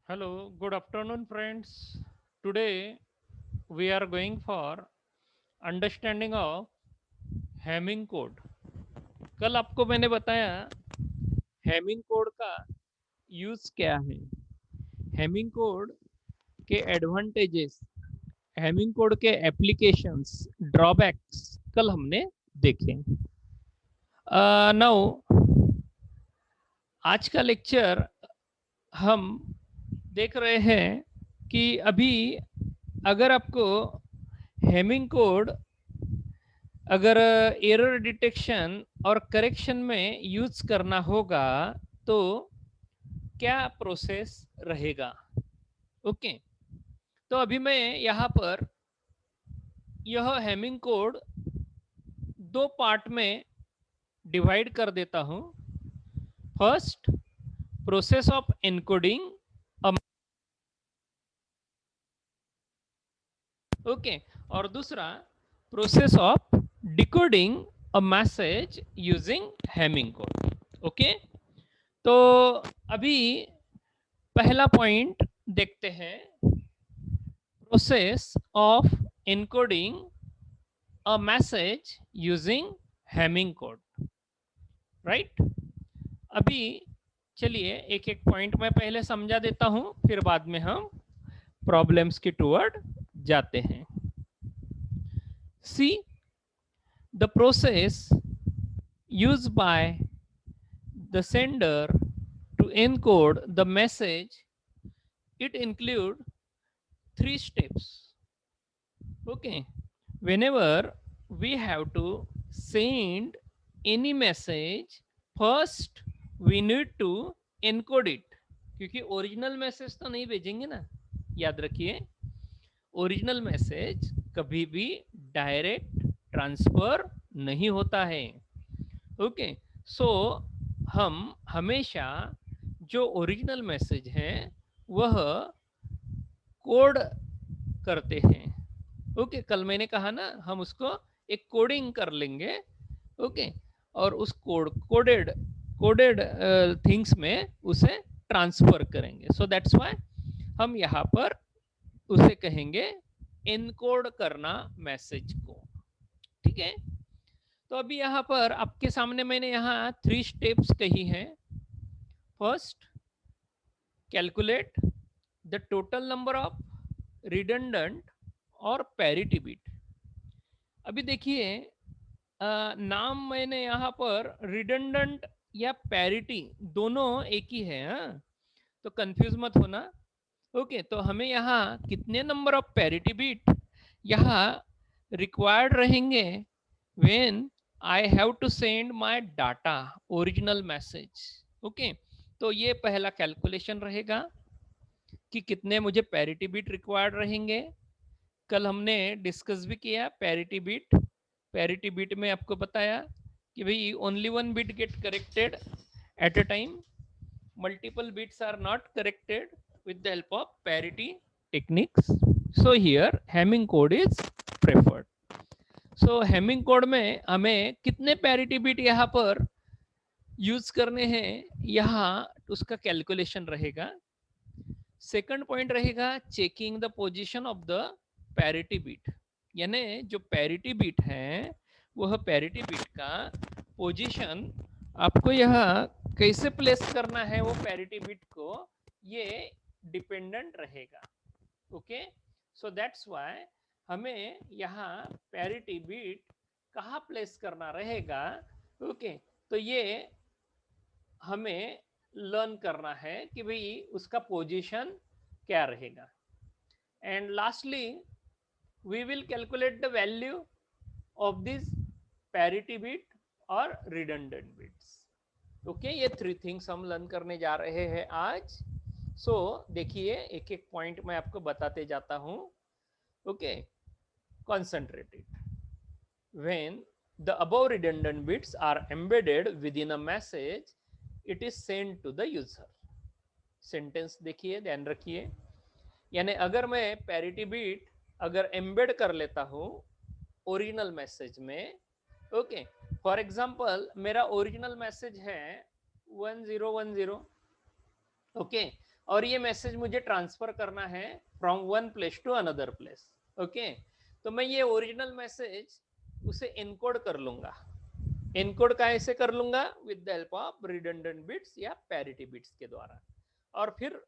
Hello, good afternoon, friends. Today we are going for understanding of Hamming code. कल आपको मैंने बताया Hamming code का यूज क्या है, हैमिंग कोड के एडवांटेजेस, हैमिंग कोड के एप्लीकेशंस, ड्रॉबैक्स कल हमने देखे. नाउ आज का लेक्चर हम देख रहे हैं कि अभी अगर आपको हैमिंग कोड अगर एरर डिटेक्शन और करेक्शन में यूज करना होगा तो क्या प्रोसेस रहेगा. ओके, तो अभी मैं यहाँ पर यह हैमिंग कोड दो पार्ट में डिवाइड कर देता हूँ. First, process of encoding. Okay, और दूसरा process of decoding a message using Hamming code. Okay, तो अभी पहला पॉइंट देखते हैं, process of encoding a message using Hamming code. Right, अभी चलिए एक एक पॉइंट मैं पहले समझा देता हूं, फिर बाद में हम प्रॉब्लम्स की टूवर्ड जाते हैं. See the process used by the sender to encode the message, it include three steps. Okay, whenever we have to send any message, first we need to encode it. क्योंकि original message तो नहीं भेजेंगे ना, याद रखिए original message कभी भी direct transfer नहीं होता है. ओके, सो हम हमेशा जो ओरिजिनल मैसेज है वह कोड करते हैं. ओके, कल मैंने कहा ना हम उसको एक कोडिंग कर लेंगे. ओके, और उस कोडेड कोडेड थिंग्स में उसे ट्रांसफर करेंगे. सो दैट्स व्हाई हम यहाँ पर उसे कहेंगे एनकोड करना मैसेज को. ठीक है, तो अभी यहाँ पर आपके सामने मैंने यहाँ थ्री स्टेप्स कही है. First, calculate the total number of redundant और पैरिटी बिट. अभी देखिए नाम मैंने यहाँ पर रिडंडेंट या पैरिटी दोनों एक ही है. हाँ, तो कंफ्यूज मत होना. ओके, तो हमें यहाँ कितने नंबर ऑफ पैरिटी बिट यहाँ रिक्वायर्ड रहेंगे when I have to send my data original message. Okay, तो ये पहला कैलकुलेशन रहेगा कि कितने मुझे पैरिटी बिट रिक्वायर्ड रहेंगे. कल हमने डिस्कस भी किया पैरिटी बिट. पैरिटी बिट में आपको बताया कि भाई only one bit get corrected at a time, multiple bits are not corrected with the help of parity techniques. So here Hamming code is preferred. So Hamming code में हमें कितने parity bit यहाँ पर यूज करने हैं, यहाँ उसका calculation रहेगा. सेकंड पॉइंट रहेगा checking the position of the parity bit. यानी जो पैरिटी बिट है वह पैरिटी बिट का पोजीशन आपको यहाँ कैसे प्लेस करना है वो पैरिटी बिट को, ये डिपेंडेंट रहेगा. ओके, सो दैट्स व्हाई हमें यहाँ पैरिटी बिट कहाँ प्लेस करना रहेगा. ओके, तो ये हमें लर्न करना है कि भाई उसका पोजीशन क्या रहेगा. And lastly we will calculate the value of this parity bit और रिडंडेंट बिट्स. ओके, ये थ्री थिंग्स हम लर्न करने जा रहे हैं आज. सो देखिए एक एक पॉइंट मैं आपको बताते जाता हूं. Okay, concentrated when the above redundant bits are embedded within a message, it is sent to the user. Sentence देखिए, ध्यान रखिए. यानी अगर मैं पैरिटी बिट अगर एम्बेड कर लेता हूं ओरिजिनल मैसेज में. ओके, फॉर एग्जांपल मेरा ओरिजिनल मैसेज है 1010. ओके, और ये मैसेज मुझे ट्रांसफर करना है from one place to another place. Okay, तो मैं ये ओरिजिनल मैसेज उसे एनकोड कर लूंगा। एनकोड कैसे कर लूंगा? With the help of redundant bits या पैरिटी बिट्स के द्वारा। और फिर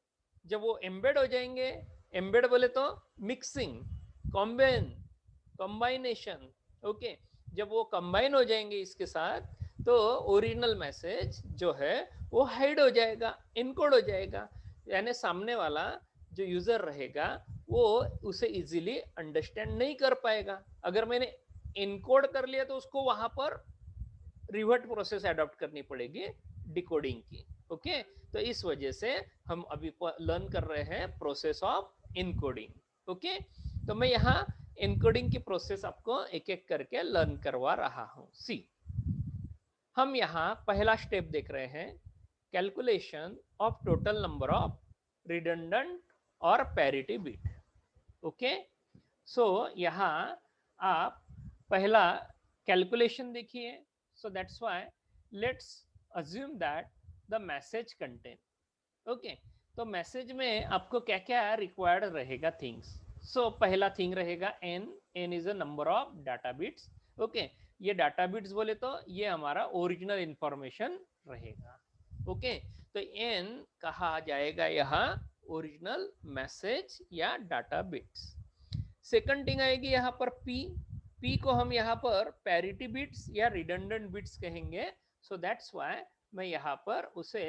जब वो एम्बेड हो जाएंगे, एम्बेड बोले तो मिक्सिंग, कॉम्बाइनेशन। ओके, जब वो कंबाइन हो जाएंगे इसके साथ, तो ओरिजिनल मैसेज जो है वो हाइड हो जाएगा, इनकोड हो जाएगा। यानी सामने वाला जो यूजर रहेगा वो उसे इजीली अंडरस्टैंड नहीं कर पाएगा। अगर मैंने इनकोड कर लिया तो उसको वहां पर रिवर्ट प्रोसेस अडॉप्ट करनी पड़ेगी डिकोडिंग की। ओके, तो इस वजह से हम अभी लर्न कर रहे हैं प्रोसेस ऑफ इनकोडिंग। ओके, तो मैं यहाँ इनकोडिंग की प्रोसेस आपको एक एक करके लर्न करवा रहा हूं। सी, हम यहाँ पहला स्टेप देख रहे हैं, calculation of total number of redundant और पैरिटी बिट। ओके, सो यहाँ आप पहला कैलकुलेशन देखिए। सो that's why let's assume that the message contain. Okay, तो मैसेज में आपको क्या क्या रिक्वायर्ड रहेगा थिंग्स। सो पहला थिंग रहेगा N. N is a number of data bits. Okay, ये डाटा बिट्स बोले तो ये हमारा ओरिजिनल इंफॉर्मेशन रहेगा। ओके, तो एन कहा जाएगा यहाँ ओरिजिनल मैसेज या डाटा बिट्स। सेकंड थिंग आएगी यहाँ पर पी। पी को हम यहाँ पर पैरिटी बिट्स या रिडंडेंट बिट्स कहेंगे। सो दैट्स व्हाई मैं यहाँ पर उसे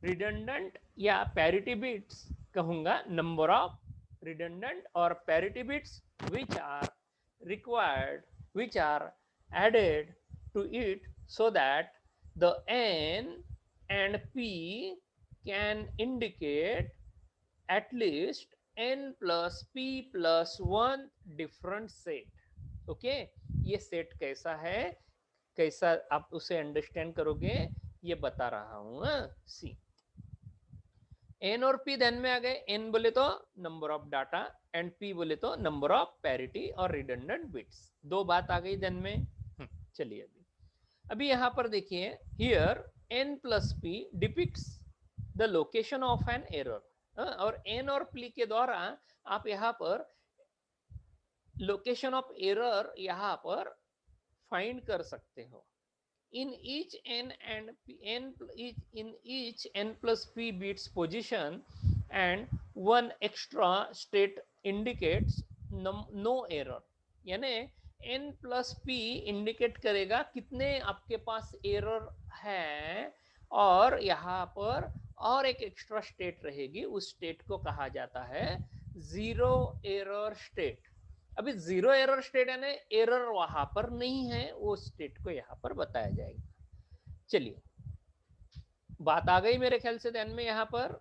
रिडंडेंट या पैरिटी बिट्स कहूंगा। नंबर ऑफ रिडंडेंट और parity bits which are required, which are added to it, so that the n and p can indicate at least n plus p plus 1 different set। Okay, ये set कैसा है, कैसा आप उसे understand करोगे, ये बता रहा हूं। सी, एन और पी ध्यान में आ गए। एन बोले तो number of data and P बोले तो नंबर ऑफ पैरिटी और रिडंडेंट बिट्स। दो बात आ गई ध्यान में। चलिए अभी अभी यहां पर देखिए, here N plus P depicts the location of an error. और एन और पी के द्वारा आप यहां पर लोकेशन ऑफ एरर यहां पर फाइंड कर सकते हो। in each n and n in each n plus p bits position and one extra state indicates no error। यानी n plus p इंडिकेट करेगा कितने आपके पास एरर है, और यहाँ पर और एक एक्स्ट्रा स्टेट रहेगी, उस स्टेट को कहा जाता है जीरो एरर स्टेट। अभी जीरो एरर स्टेट यानी एरर वहां पर नहीं है, वो स्टेट को यहां पर बताया जाएगा। चलिए, बात आ गई मेरे ख्याल से ध्यान में। यहां पर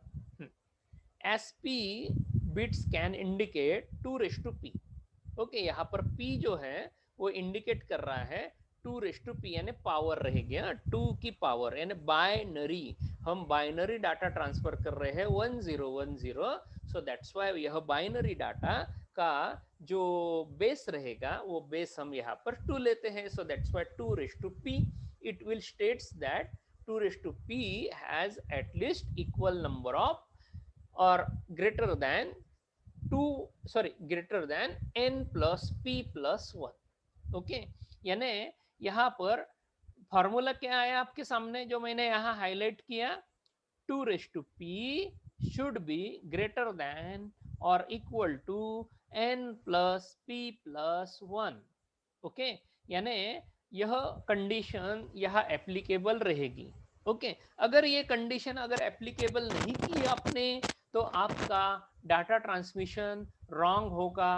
SP bits can indicate 2:p। Okay, यहाँ पर p जो है वो इंडिकेट कर रहा है 2:p, यानी पावर रहेगी 2 की पावर, यानी बाइनरी। हम बाइनरी डाटा ट्रांसफर कर रहे हैं 1010। सो दैट्स व्हाई यह बाइनरी डाटा का जो बेस रहेगा वो बेस हम यहाँ पर 2 लेते हैं। So that's why 2:p it will states that 2:p has at least equal number of और greater than greater than n plus p plus 1। Okay, यानी यहाँ पर फॉर्मूला क्या आया आपके सामने जो मैंने यहाँ हाईलाइट किया, 2:p should be greater than और equal to n plus p plus 1। Okay, यानी यह कंडीशन यहाँ एप्लीकेबल रहेगी। ओके, अगर ये कंडीशन अगर एप्लीकेबल नहीं की आपने तो आपका डाटा ट्रांसमिशन रॉन्ग होगा।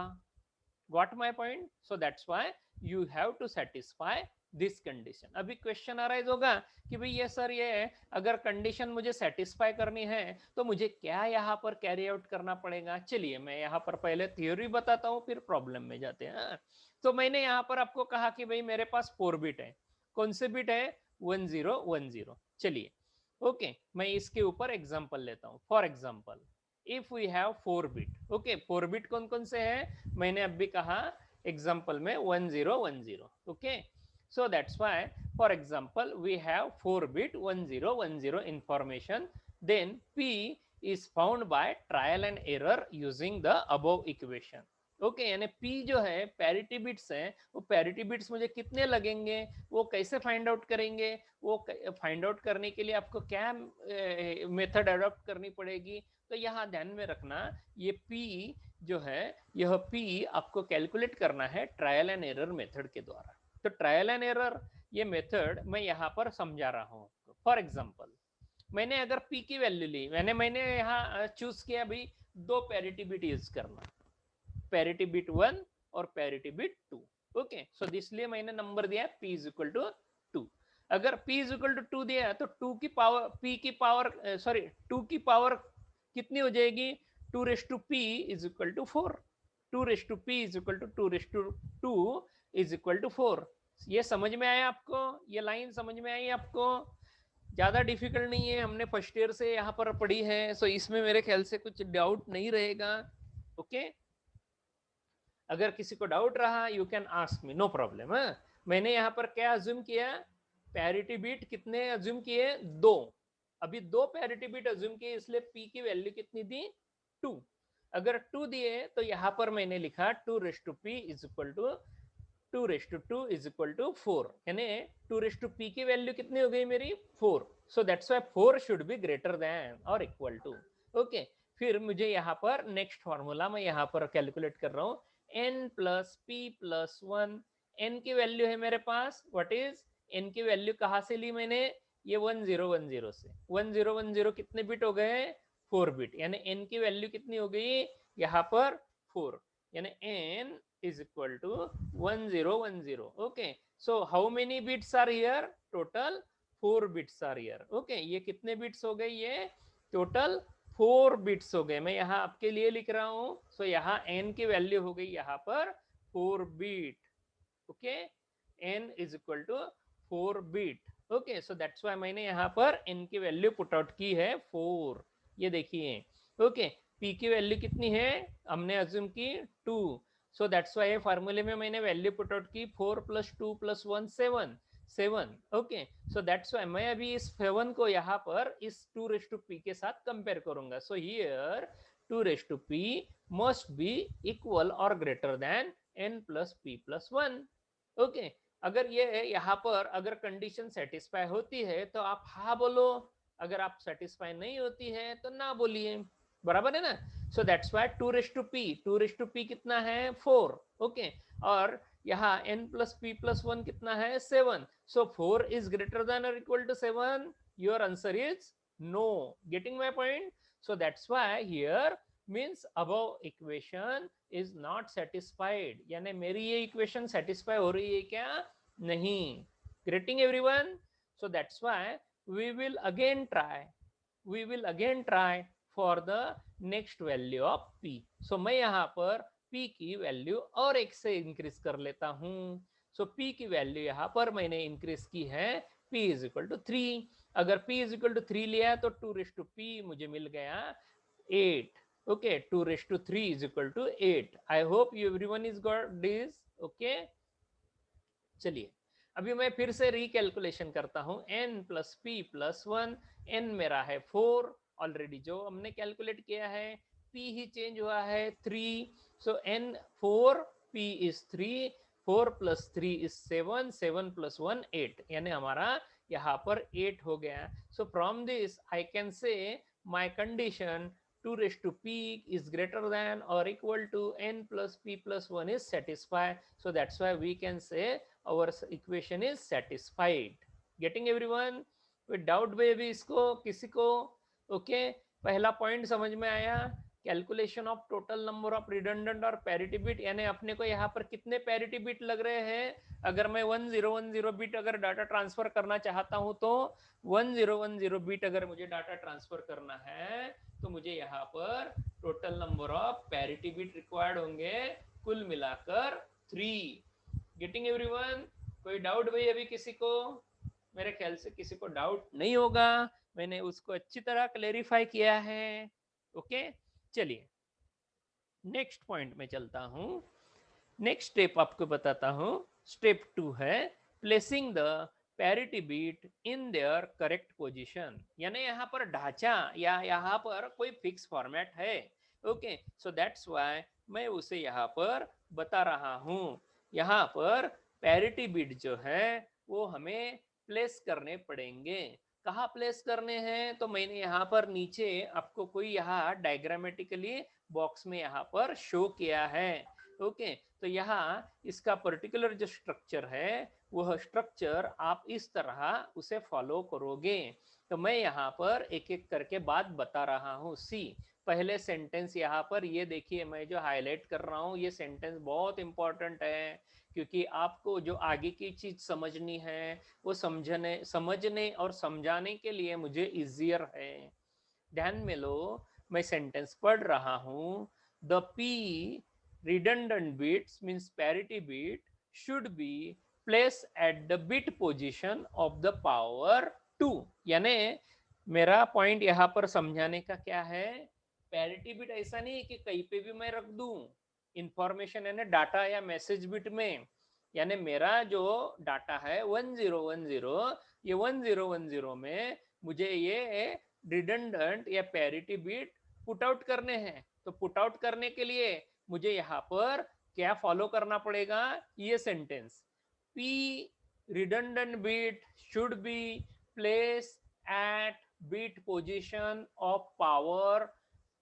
Got my point? So that's why you have to satisfy this condition. अभी क्वेश्चन अराइज होगा कि भाई ये सर, ये अगर कंडीशन मुझे सेटिस्फाई करनी है तो मुझे क्या यहाँ पर कैरी आउट करना पड़ेगा। चलिए मैं यहाँ पर पहले थ्योरी बताता हूँ, फिर प्रॉब्लम में जाते हैं। तो मैंने यहाँ पर आपको कहा कि भाई मेरे पास 4 बिट है। कौन से बिट है? 1010। चलिए ओके, मैं इसके ऊपर एग्जांपल लेता हूं। For example if we have 4 bit. Okay, 4 bit कौन कौन से हैं मैंने अभी कहा एग्जांपल में 1010। Okay, so that's why for example we have 4 bit 1010 information then p is found by trial and error using the above equation. Okay यानी p जो है पैरिटी बिट्स है, वो पैरिटी बिट्स मुझे कितने लगेंगे, वो कैसे फाइंड आउट करेंगे, वो फाइंड आउट करने के लिए आपको क्या मेथड अडॉप्ट करनी पड़ेगी। तो यहाँ ध्यान में रखना, ये p जो है, यह p आपको कैलकुलेट करना है ट्रायल एंड एरर मेथड के द्वारा। तो ट्रायल एंड एरर ये मेथड मैं यहाँ पर समझा रहा हूँ। फॉर एग्जाम्पल मैंने अगर p की वैल्यू ली, मैंने यहाँ चूज किया भाई दो पैरिटी बिट यूज करना, पैरिटी बिट 1 और पैरिटी बिट 2। ओके सो इसलिए मैंने नंबर दिया p इज इक्वल टू 2। अगर p इज इक्वल टू 2 दिया तो 2 की पावर p की पावर सॉरी 2 की पावर कितनी हो जाएगी, 2 raise to p is equal to 4। 2 raise to p is equal to 2 raise to 2 is equal to 4। ये समझ में आया आपको, ये लाइन समझ में आई आपको? ज्यादा डिफिकल्ट नहीं है, हमने फर्स्ट ईयर से यहाँ पर पढ़ी है, सो इसमें मेरे ख्याल से कुछ डाउट नहीं रहेगा। ओके अगर किसी को डाउट रहा you can ask me, no problem. मैंने यहाँ पर क्या अज्यूम किया, पैरिटी बिट कितने अज्यूम किए, 2। अभी 2 पैरिटी बिट अज्यूम किए, इसलिए p की वैल्यू कितनी दी, 2। अगर 2 दिए तो यहाँ पर मैंने लिखा 2 raise to p is equal to 2 raise to 2 is equal to 4, यानी 2 रेस टू p की वैल्यू कितनी हो गई मेरी, 4। So that's why 4 should be greater than और इक्वल टू। ओके फिर मुझे यहाँ पर नेक्स्ट फॉर्मूला मैं यहाँ पर कैलकुलेट कर रहा हूँ, n plus p plus 1। n की वैल्यू है मेरे पास, व्हाट इज n की वैल्यू कहाँ से ली मैंने, ये 1010 से। 1010 कितने बिट हो गए, 4 बिट, यानी n की वैल्यू कितनी हो गई यहाँ पर 4, यानी n is equal to 1010। okay so how many bits are here, total 4 bits are here। okay ये कितने बिट्स हो गए, ये टोटल 4 बिट्स हो गए, मैं यहाँ आपके लिए लिख रहा हूँ। सो यहाँ n की वैल्यू हो गई यहाँ पर 4 bit. Okay n is equal to 4 bit. Okay so that's why मैंने यहाँ पर n की वैल्यू पुट आउट की है 4। ये देखिए ओके p की वैल्यू कितनी है, हमने अज्यूम की 2। सो दैट्स वाई फार्मूले में मैंने वैल्यू पुट आउट की 4 plus 2 plus 1 7। Okay so that's why मैं अभी इस 7 को यहाँ पर इस 2 रेस टू p के साथ कंपेयर करूंगा। So here 2 raise to p must be equal और greater than n plus p plus 1। Okay अगर ये यहाँ पर अगर कंडीशन सेटिस्फाई होती है तो आप हाँ बोलो, अगर आप सेटिस्फाई नहीं होती है तो ना बोलिए, बराबर है ना। So that's why 2 raise to p कितना है 4। ओके और यहाँ n प्लस p प्लस 1 कितना है 7। सो 4 इज ग्रेटर देन और equal to 7, your answer is no. Getting my point? So that's why here means above equation is not satisfied, यानी मेरी ये इक्वेशन सेटिस्फाई हो रही है क्या, नहीं। Grating everyone? So that's why we will again try for the next value of p। so मैं यहाँ पर p की वैल्यू और एक से इंक्रीज कर लेता हूँ। so p की वैल्यू यहाँ पर मैंने इंक्रीज की है p इज इक्वल टू 3। अगर p इज इक्वल टू 3 लिया तो 2 रेस टू p मुझे मिल गया 8। Okay 2 raise to 3 is equal to 8। I hope you everyone is got this. Okay चलिए अभी मैं फिर से रिकैलकुलेशन करता हूं, n plus p plus 1। n मेरा है 4 ऑलरेडी जो हमने कैलकुलेट किया है, p ही चेंज हुआ है 3। सो n 4 p is 3, 4 plus 3 is 7, 7 plus 1 8, यानी हमारा यहाँ पर 8 हो गया। So from this I can say my condition 2 raised to p is greater than or equal to n plus p plus 1 is satisfied. So that's why we can say our equation is satisfied। Getting everyone? with doubt baby इसको किसी को? Okay पहला point समझ में आया, calculation of total number of redundant और parity bit, यानी अपने को यहाँ पर कितने पैरिटी बिट लग रहे हैं। अगर मैं 1010 बिट अगर डाटा ट्रांसफर करना चाहता हूँ तो 1010 बिट अगर मुझे डाटा ट्रांसफर करना है तो मुझे यहाँ पर total number of parity bit required होंगे कुल मिलाकर 3। Getting everyone? कोई डाउट भाई अभी किसी को? मेरे ख्याल से किसी को डाउट नहीं होगा, मैंने उसको अच्छी तरह क्लेरिफाई किया है। ओके चलिए नेक्स्ट पॉइंट में चलता हूं। नेक्स्ट स्टेप आपको बताता हूं, स्टेप 2 है placing the parity bit in their correct position, यानी यहाँ पर ढांचा या यहाँ पर कोई फिक्स फॉर्मेट है। ओके, सो दैट्स व्हाई मैं उसे यहाँ पर बता रहा हूँ। यहाँ पर पैरिटी बीट जो है वो हमें प्लेस करने पड़ेंगे। कहाँ प्लेस करने हैं, तो मैंने यहाँ पर नीचे आपको कोई यहाँ डायग्रामेटिकली बॉक्स में यहाँ पर शो किया है। ओके, तो यहाँ इसका पर्टिकुलर जो स्ट्रक्चर है वह स्ट्रक्चर आप इस तरह उसे फॉलो करोगे। तो मैं यहाँ पर एक एक करके बात बता रहा हूँ। सी, पहले सेंटेंस यहाँ पर ये देखिए, मैं जो हाईलाइट कर रहा हूँ ये सेंटेंस बहुत इंपॉर्टेंट है, क्योंकि आपको जो आगे की चीज समझनी है वो समझने और समझाने के लिए मुझे इजियर है। ध्यान में लो, मैं सेंटेंस पढ़ रहा हूँ। The P redundant bits means parity bit should be placed at the bit position of the power 2। यानी मेरा पॉइंट यहाँ पर समझाने का क्या है, पैरिटी बिट ऐसा नहीं है कि कहीं पे भी मैं रख दूं इंफॉर्मेशन, यानी डाटा या मैसेज बिट में। यानी मेरा जो डाटा है 1010, ये 1010 में मुझे ये रिडंडेंट या पैरिटी बिट पुट आउट करने हैं। तो पुट आउट करने के लिए मुझे यहाँ पर क्या फॉलो करना पड़ेगा, ये sentence, P redundant bit should be place at bit position of power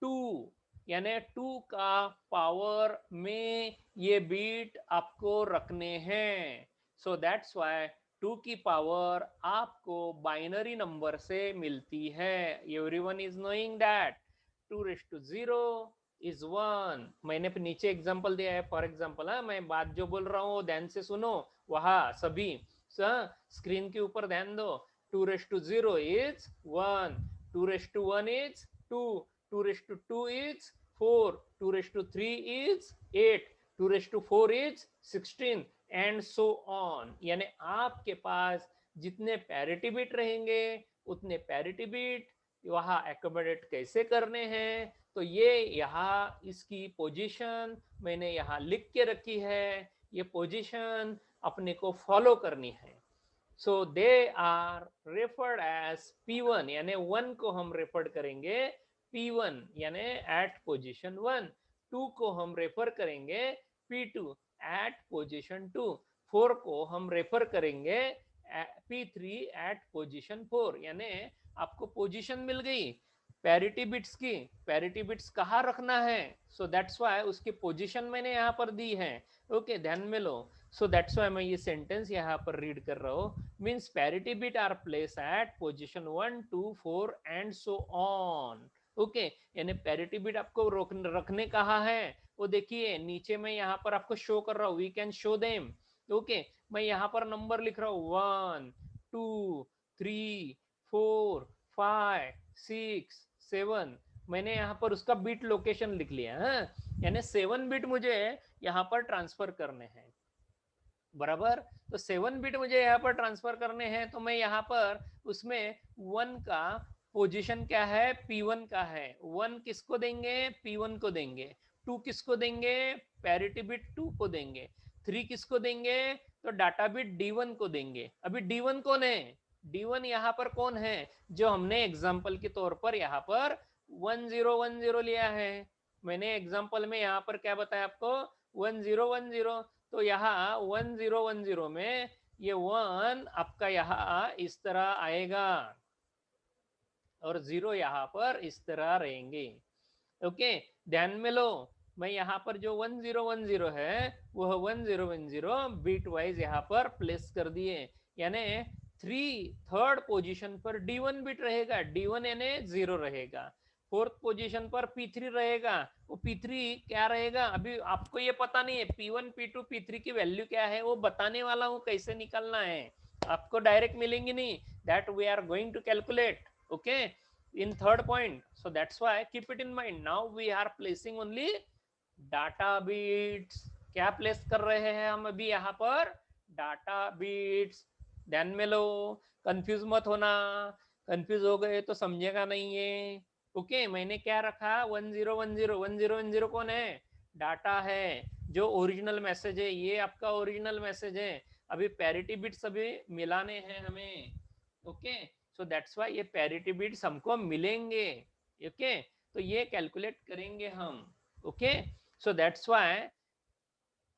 2, यानी 2 का पावर में ये बीट आपको रखने हैं। सो दैट्स व्हाई 2 की पावर आपको बाइनरी नंबर से मिलती है। Everyone is knowing that 2⁻0 is 1। मैंने नीचे एग्जांपल दिया है, फॉर एग्जांपल। मैं बात जो बोल रहा हूँ ध्यान से सुनो, वहां सभी स्क्रीन के ऊपर ध्यान दो। 2⁻0 is 1, 2⁻1 is 2, 2⁻2 is 4, 2⁻3 is 8, 2⁻4 is 16 and so on। यानी आपके पास जितने पैरिटी बिट रहेंगे उतने पैरिटी बिट वहां एकोमोडेट कैसे करने हैं, तो ये यहाँ इसकी पोजीशन मैंने यहाँ लिख के रखी है। ये पोजीशन अपने को फॉलो करनी है। So they are referred as P1, यानी 1 को हम रेफर करेंगे P1 यानी एट पोजीशन 1, 2 को हम रेफर करेंगे P2 एट पोजीशन 2, 4 को हम रेफर करेंगे P3 एट पोजीशन 4। यानी आपको पोजीशन मिल गई पैरिटी बिट्स की। पैरिटी बिट्स कहाँ रखना है, सो दैट्स व्हाई उसकी पोजीशन मैंने यहाँ पर दी है। ओके, ध्यान में लो। सो दैट्स व्हाई मैं ये सेंटेंस यहाँ पर रीड कर रहा हूँ। Means parity bit are place at position 1, 2, 4 and so on. Okay, यानी पैरिटी बिट आपको रखने कहा है वो देखिए नीचे मैं यहाँ पर आपको शो कर रहा हूँ। We can show them. Okay, मैं यहाँ पर नंबर लिख रहा हूँ 1, 2, 3, 4, 5, 6, 7। मैंने यहाँ पर उसका बिट लोकेशन लिख लिया है, यानी 7 बिट मुझे यहाँ पर ट्रांसफर करने हैं। बराबर, तो 7 बिट मुझे यहाँ पर ट्रांसफर करने हैं, तो मैं यहाँ पर उसमें 1 का पोजीशन क्या है, P1 का है। 1 किसको देंगे, P1 को देंगे। 2 किसको देंगे, पैरिटी बिट 2 को देंगे। 3 किसको देंगे, तो डाटा बिट D1 को देंगे। अभी D1 कौन है, D1 यहाँ पर कौन है, जो हमने एग्जाम्पल के तौर पर यहाँ पर 1010 लिया है। मैंने एग्जाम्पल में यहाँ पर क्या बताया आपको, 1010। तो यहाँ 1010 में ये 1 आपका यहाँ इस तरह आएगा और 0 यहाँ पर इस तरह रहेंगे। ओके, ध्यान में लो, मैं यहाँ पर जो 1010 है वह 1010 बीट वाइज यहाँ पर प्लेस कर दिए। यानी थर्ड पोजीशन पर D1 बिट रहेगा, D1 यानी 0 रहेगा। फोर्थ पोजीशन पर P3 रहेगा, वो P3 क्या रहेगा, अभी आपको ये पता नहीं है P1 P2 P3 की वैल्यू क्या है, वो बताने वाला हूँ कैसे निकालना है। आपको डायरेक्ट मिलेंगी नहीं, that we are going to calculate. Okay, in third point, so that's why keep it in mind। now we are placing only data bits। क्या प्लेस कर रहे हैं हम अभी यहाँ पर, डाटा बिट्स। ध्यान में लो, कंफ्यूज मत होना, कंफ्यूज हो गए तो समझेगा नहीं है। ओके, मैंने क्या रखा, 1010 1010 कौन है, डाटा है, जो ओरिजिनल मैसेज है, ये आपका ओरिजिनल मैसेज है। अभी पैरिटी बिट्स अभी मिलाने हैं हमें, ओके। सो दैट्स वाई ये पैरिटी बिट्स हमको मिलेंगे, ओके। तो ये कैलकुलेट करेंगे हम, okay. So that's why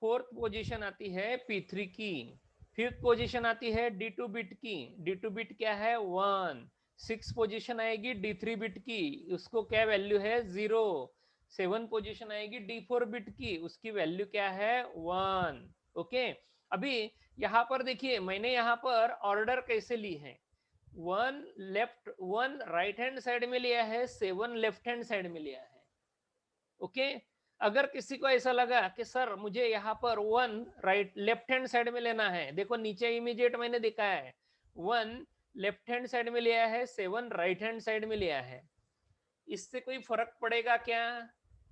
fourth position आती है P3 की, फिफ्थ पोजीशन आती है D2 बिट की, D2 बिट क्या है 1, सिक्स पोजीशन आएगी D3 बिट की, उसको क्या वैल्यू है 0, सेवन पोजीशन आएगी D4 बिट की, उसकी वैल्यू क्या है 1, ओके। अभी यहाँ पर देखिए मैंने यहाँ पर ऑर्डर कैसे ली है, one left one right hand side में लिया है, सेवन लेफ्ट हैंड साइड में लिया है, ओके। अगर किसी को ऐसा लगा कि सर मुझे यहाँ पर one right left hand side में लेना है, देखो नीचे इमीडिएट मैंने दिखाया है, वन लेफ्ट हैंड साइड में लिया है, सेवन राइट हैंड साइड में लिया है, इससे कोई फर्क पड़ेगा क्या?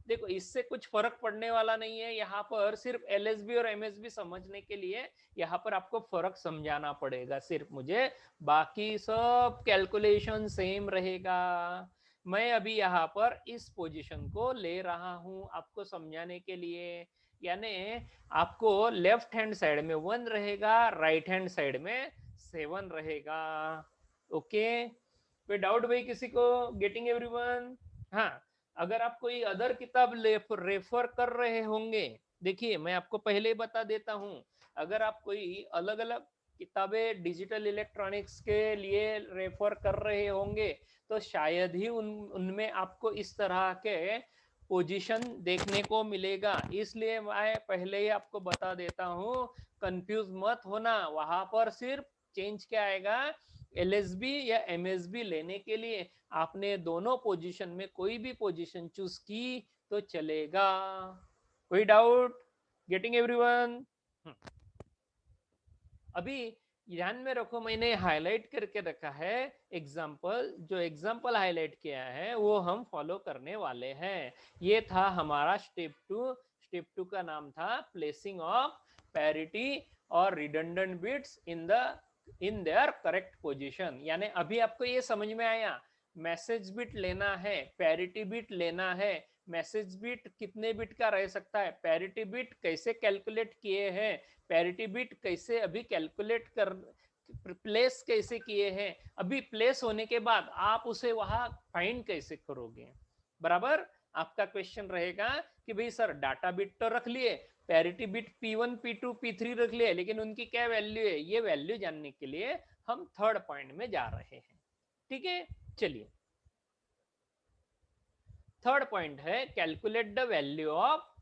देखो इससे कुछ फर्क पड़ने वाला नहीं है, यहाँ पर सिर्फ एलएसबी और एमएसबी समझने के लिए यहाँ पर आपको फर्क समझाना पड़ेगा सिर्फ मुझे, बाकी सब कैलकुलेशन सेम रहेगा। मैं अभी यहाँ पर इस पोजीशन को ले रहा हूं आपको समझाने के लिए, यानी आपको लेफ्ट हैंड साइड में वन रहेगा, राइट हैंड साइड में सेवन रहेगा, ओके। कोई डाउट भाई किसी को? Getting everyone? हाँ, अगर आप कोई अदर किताब रेफर कर रहे होंगे, देखिए मैं आपको पहले ही बता देता हूं, अगर आप कोई अलग अलग किताबें डिजिटल इलेक्ट्रॉनिक्स के लिए रेफर कर रहे होंगे तो शायद ही उनमें आपको इस तरह के पोजीशन देखने को मिलेगा, इसलिए मैं पहले ही आपको बता देता हूं, कंफ्यूज मत होना। वहां पर सिर्फ चेंज क्या आएगा, एलएसबी या एमएसबी लेने के लिए आपने दोनों पोजीशन में कोई भी पोजीशन चूज की तो चलेगा। कोई डाउट? Getting everyone? अभी ध्यान में रखो, मैंने हाईलाइट करके रखा है एग्जाम्पल, जो एग्जाम्पल हाईलाइट किया है वो हम फॉलो करने वाले हैं। ये था हमारा स्टेप टू, स्टेप टू का नाम था प्लेसिंग ऑफ पैरिटी और redundant bits in their correct position. यानी अभी आपको ये समझ में आया, मैसेज बिट लेना है, पैरिटी बिट लेना है, मैसेज बिट कितने बिट का रह सकता है, पैरिटी बिट कैसे कैलकुलेट किए हैं, पैरिटी बिट कैसे अभी कैलकुलेट कर प्लेस कैसे किए हैं, अभी प्लेस होने के बाद आप उसे वहां फाइंड कैसे करोगे, बराबर। आपका क्वेश्चन रहेगा कि भाई सर डाटा बिट तो रख लिए, parity bit P1 P2 P3 रख लिए, लेकिन उनकी क्या वैल्यू है, ये वैल्यू जानने के लिए हम थर्ड पॉइंट में जा रहे हैं, ठीक है। चलिए थर्ड पॉइंट है calculate the value of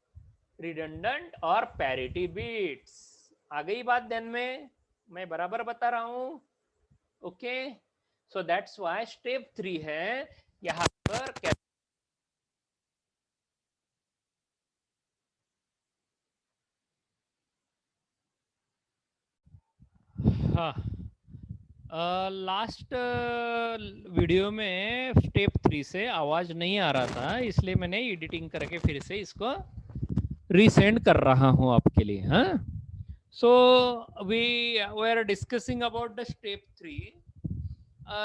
redundant और पैरिटी बिट्स। आ गई बात ध्यान में? मैं बराबर बता रहा हूं, okay. So that's why step 3 है यहां पर। हाँ, लास्ट वीडियो में स्टेप 3 से आवाज नहीं आ रहा था, इसलिए मैंने एडिटिंग करके फिर से इसको रीसेंड कर रहा हूं आपके लिए। हाँ, so we were discussing about the step 3.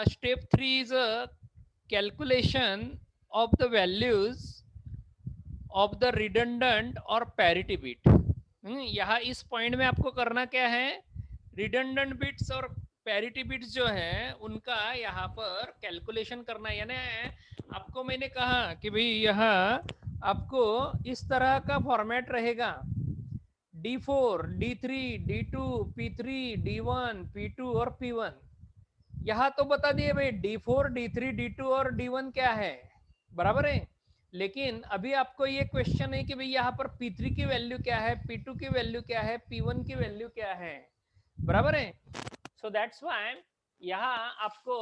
Step 3 is a calculation of the values of the redundant और parity bit. यहाँ इस पॉइंट में आपको करना क्या है, रिडंडेंट बिट्स और पैरिटी बिट्स जो है उनका यहाँ पर कैलकुलेशन करना है। यानी आपको मैंने कहा कि भाई यहाँ आपको इस तरह का फॉर्मेट रहेगा, D4, D3, D2, P3, D1, P2 और P1। यहाँ तो बता दिए भाई D4, D3, D2 और D1 क्या है, बराबर है। लेकिन अभी आपको ये क्वेश्चन है कि भाई यहाँ पर P3 की वैल्यू क्या है, P2 की वैल्यू क्या है, P1 की वैल्यू क्या है, बराबर है। सो दैट्स व्हाई यहाँ आपको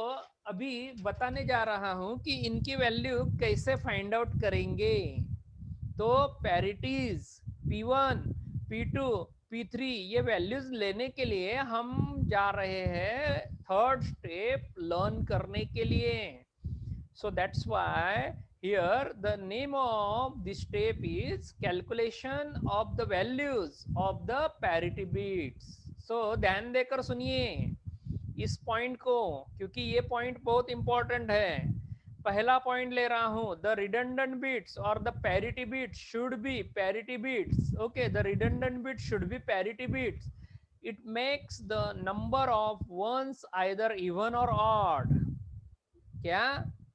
अभी बताने जा रहा हूं कि इनकी वैल्यू कैसे फाइंड आउट करेंगे। तो पैरिटीज P1, P2, P3 ये वैल्यूज लेने के लिए हम जा रहे हैं थर्ड स्टेप लर्न करने के लिए। सो that's why here the name of this step is calculation of the values of the parity bits. So ध्यान देकर सुनिए इस पॉइंट को, क्योंकि ये पॉइंट बहुत इंपॉर्टेंट है। पहला पॉइंट ले रहा हूं, द रिडंडेंट बिट्स और the parity bits should be parity bits, okay. The redundant bits should be parity bits. it makes the number of ones either even or odd. क्या?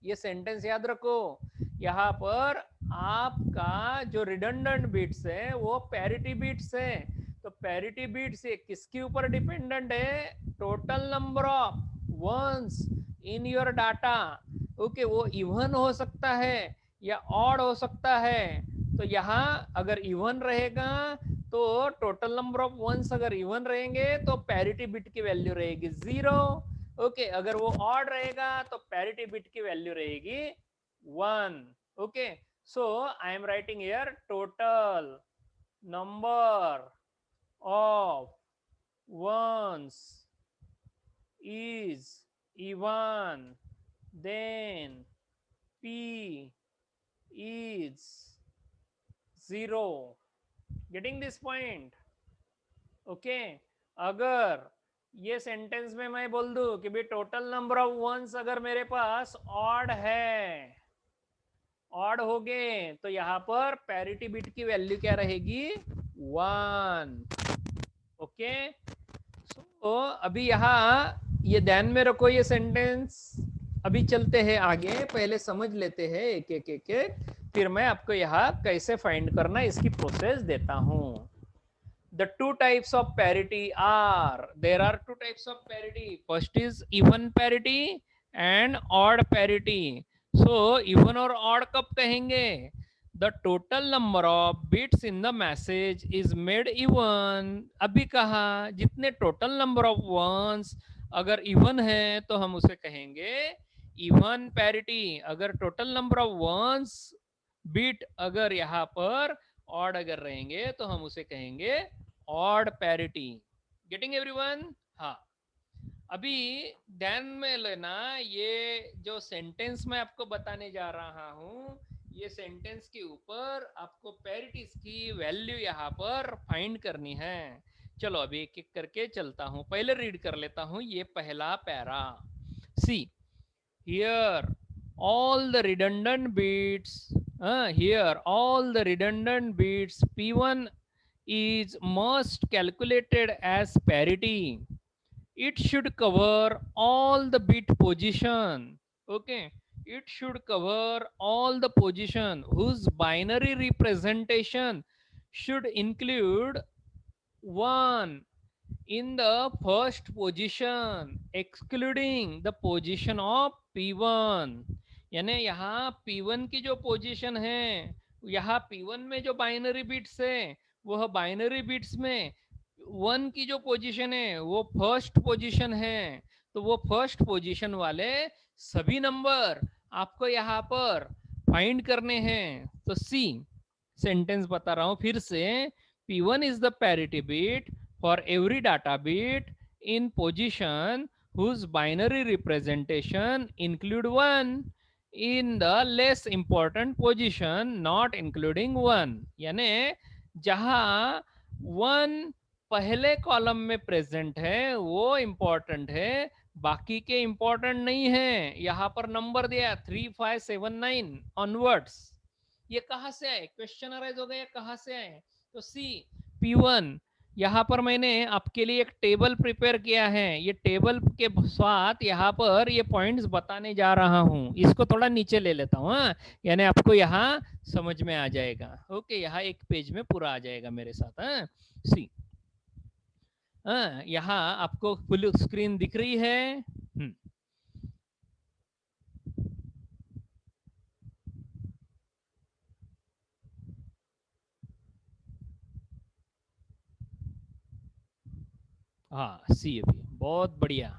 ये sentence याद रखो, यहाँ पर आपका जो रिडंडेंट बिट्स है वो पैरिटी बिट्स है, तो पैरिटी बिट्स किसके ऊपर डिपेंडेंट है? Total number of ones in your data. Okay, वो इवन हो सकता है या ऑड हो सकता है। तो यहाँ अगर इवन रहेगा तो टोटल नंबर ऑफ वंस अगर इवन रहेंगे तो पैरिटी बिट की वैल्यू रहेगी 0। ओके, अगर वो ऑड रहेगा तो पैरिटी बिट की वैल्यू रहेगी 1। Okay, so I am writing here total number of ones is even, then P is 0. Getting this point? Okay, अगर ये सेंटेंस में मैं बोल दूं कि भाई टोटल नंबर ऑफ वंस अगर मेरे पास ऑड है, ऑड हो गए, तो यहाँ पर पैरिटी बिट की वैल्यू क्या रहेगी? 1। ओके, तो अभी यहाँ ये ध्यान में रखो ये सेंटेंस। अभी चलते हैं आगे, पहले समझ लेते हैं एक एक एक एक, फिर मैं आपको यहाँ कैसे फाइंड करना इसकी प्रोसेस देता हूँ। The two types of parity are, there are two types of parity. First is even parity and odd parity. So even और odd कब कहेंगे? The total number of bits in the message is made even. अभी कहा जितने total number of ones अगर even है तो हम उसे कहेंगे even parity। अगर total number of ones bit अगर यहाँ पर odd अगर रहेंगे तो हम उसे कहेंगे ऑड पैरिटी। Getting everyone? हाँ, अभी ध्यान में लेना, ये जो सेंटेंस मैं आपको बताने जा रहा हूं, ये सेंटेंस के ऊपर आपको पैरिटीज की वैल्यू यहाँ पर फाइंड करनी है। चलो अभी एक एक करके चलता हूं, पहले रीड कर लेता हूं ये पहला para. See here all the redundant bits, here all the redundant bits P1 is must calculated as parity. It should cover all the bit position. Okay, it should cover all the position whose binary representation should include 1 in the first position excluding the position of P1। यानी यहाँ P1 की जो position है, यहाँ P1 में जो binary bits है वह बाइनरी बिट्स में 1 की जो पोजीशन है वो फर्स्ट पोजीशन है, तो वो फर्स्ट पोजीशन वाले सभी नंबर आपको यहाँ पर फाइंड करने हैं। तो सी सेंटेंस बता रहा हूं फिर से, P1 is the parity bit for every data bit in position whose binary representation include 1 in the less important position not including 1। यानी जहां 1 पहले कॉलम में प्रेजेंट है वो इंपॉर्टेंट है, बाकी के इंपॉर्टेंट नहीं है। यहाँ पर नंबर दिया 3 5 7 9 ऑनवर्ड्स, ये कहां से आए? क्वेश्चन अराइज हो गया कहां से आए? तो सी P1, यहाँ पर मैंने आपके लिए एक टेबल प्रिपेयर किया है, ये टेबल के साथ यहाँ पर ये पॉइंट्स बताने जा रहा हूँ। इसको थोड़ा नीचे ले लेता हूँ, यानी आपको यहाँ समझ में आ जाएगा। ओके, यहाँ एक पेज में पूरा आ जाएगा मेरे साथ। सी यहाँ आपको फुल स्क्रीन दिख रही है? हाँ, सी अभी बहुत बढ़िया।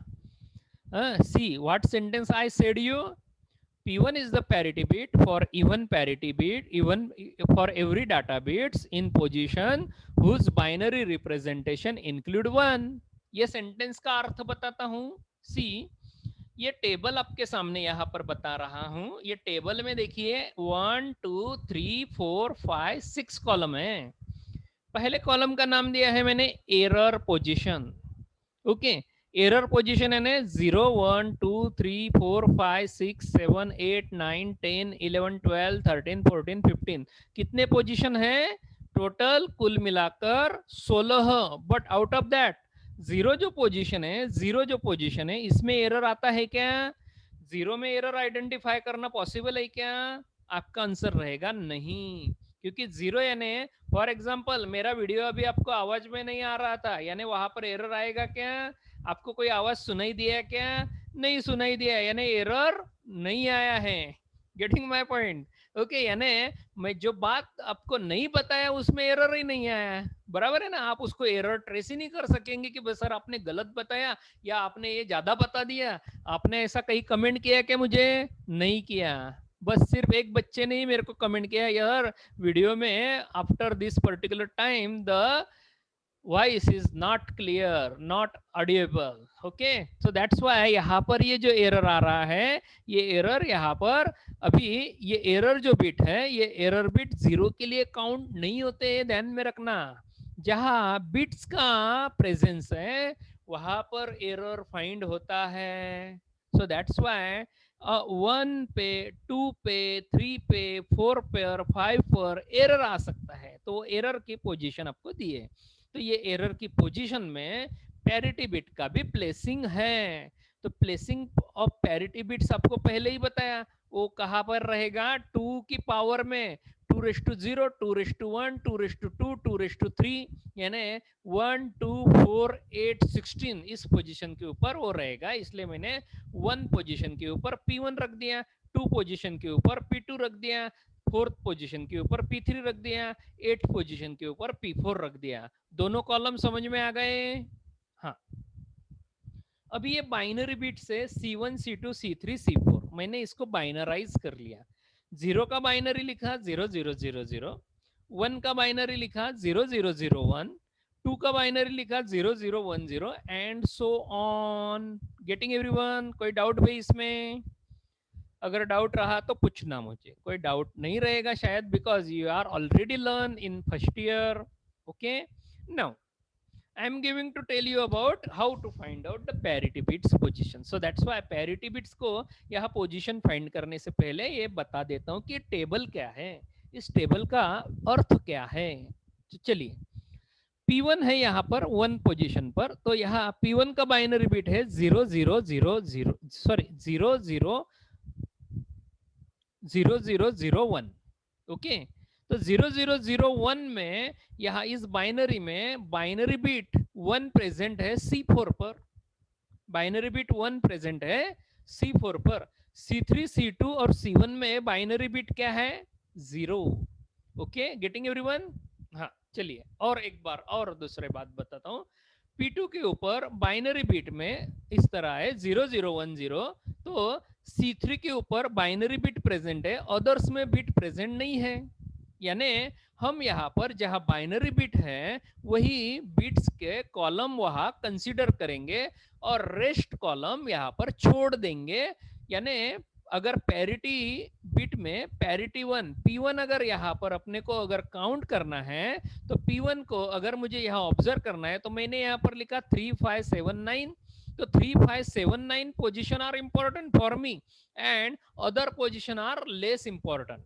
See what sentence I said you? P1 is the parity bit for even parity bit, even for every data bits in position whose binary representation include 1। ये सेंटेंस का अर्थ बताता हूं। सी ये टेबल आपके सामने यहाँ पर बता रहा हूं, ये टेबल में देखिए 1 2 3 4 5 6 कॉलम है। पहले कॉलम का नाम दिया है मैंने error position. Okay, error position है ना 0 1 2 3 4 5 6 7 8 9 10 11 12 13 14 15, कितने पोजीशन है टोटल? कुल मिलाकर 16। But out of that zero जो पोजीशन है इसमें एरर आता है क्या? जीरो में एरर आइडेंटिफाई करना पॉसिबल है क्या? आपका आंसर रहेगा नहीं, क्योंकि जीरो यानी फॉर एग्जांपल मेरा वीडियो अभी आपको आवाज में नहीं आ रहा था, यानी वहां पर एरर आएगा क्या? आपको कोई आवाज सुनाई दिया क्या? नहीं सुनाई दिया, यानी एरर नहीं आया है। Getting my point? ओके, यानी मैं जो बात आपको नहीं बताया उसमें एरर ही नहीं आया है, बराबर है ना? आप उसको एरर ट्रेस ही नहीं कर सकेंगे कि सर आपने गलत बताया या आपने ये ज्यादा बता दिया, आपने ऐसा कहीं कमेंट किया क्या? मुझे नहीं किया। बस सिर्फ एक बच्चे ने ही मेरे को कमेंट किया, यार वीडियो में after this particular time the voice is not clear, not audible. Okay, so that's why यहाँ पर ये जो एरर आ रहा है, ये एरर यहाँ पर अभी ये एरर जो बिट है, ये एरर बिट जीरो के लिए काउंट नहीं होते, ध्यान में रखना। जहां बिट्स का प्रेजेंस है वहां पर एरर फाइंड होता है। सो दैट्स व्हाई 1 पे, 2 पे, 3 पे, 4 पे और 5 पर एरर आ सकता है, तो एरर की पोजीशन आपको दी है। तो ये एरर की पोजीशन में पैरिटी बिट का भी प्लेसिंग है। तो प्लेसिंग ऑफ पैरिटी बिट्स आपको पहले ही बताया, वो कहां पर रहेगा? 2 की पावर में 2:0, 2:1, 2:2, 2:3, यानी 1, 2, 4, 8, 16 इस पोजीशन के ऊपर वो रहेगा। इसलिए मैंने 1 पोजीशन के ऊपर P1 रख दिया, 2 पोजीशन के ऊपर P2 रख दिया, 4th पोजीशन के ऊपर P3 रख दिया, 8th पोजीशन के ऊपर P4 रख दिया। दोनों कॉलम समझ में आ गए? हाँ। अभी ये बाइनरी बिट से C1, C2, C3, C4 मैंने इसको बाइनराइज कर लिया। 0 का बाइनरी लिखा 0000, 1 का बाइनरी लिखा 0001, 2 का बाइनरी लिखा 0010 and so on. Getting everyone? कोई डाउट भाई इसमें? अगर डाउट रहा तो पूछना मुझे, कोई डाउट नहीं रहेगा शायद, because you are already learn in first year. Okay, now I am giving to tell you about how to find out the parity bits position. So that's why parity bits को यहाँ position find करने से पहले ये बता देता हूँ कि टेबल क्या है, इस टेबल का अर्थ क्या है। तो चलिए, P1 है यहाँ पर 1 पोजीशन पर, तो यहाँ P1 का बाइनरी बिट है 0000, सॉरी 0001। ओके, तो 0001 में यहाँ इस बाइनरी में बाइनरी बिट 1 प्रेजेंट है C4 पर, बाइनरी बिट 1 प्रेजेंट है C4 पर। C3, C2 और C1 में बाइनरी बिट क्या है? 0। Okay, getting everyone? हाँ, चलिए और एक बार और दूसरे बात बताता हूँ। P2 के ऊपर बाइनरी बिट में इस तरह है 0010, तो C3 के ऊपर बाइनरी बिट प्रेजेंट है, अदर्स में बिट प्रेजेंट नहीं है, यानी हम यहाँ पर जहां बाइनरी बिट है वही बिट्स के कॉलम वहां कंसीडर करेंगे और रेस्ट कॉलम यहाँ पर छोड़ देंगे। यानी अगर पैरिटी बिट में पैरिटी 1 P1 अगर यहाँ पर अपने को अगर काउंट करना है, तो P1 को अगर मुझे यहाँ ऑब्जर्व करना है, तो मैंने यहाँ पर लिखा 3579। तो 3579 position are important for me and other position are less important.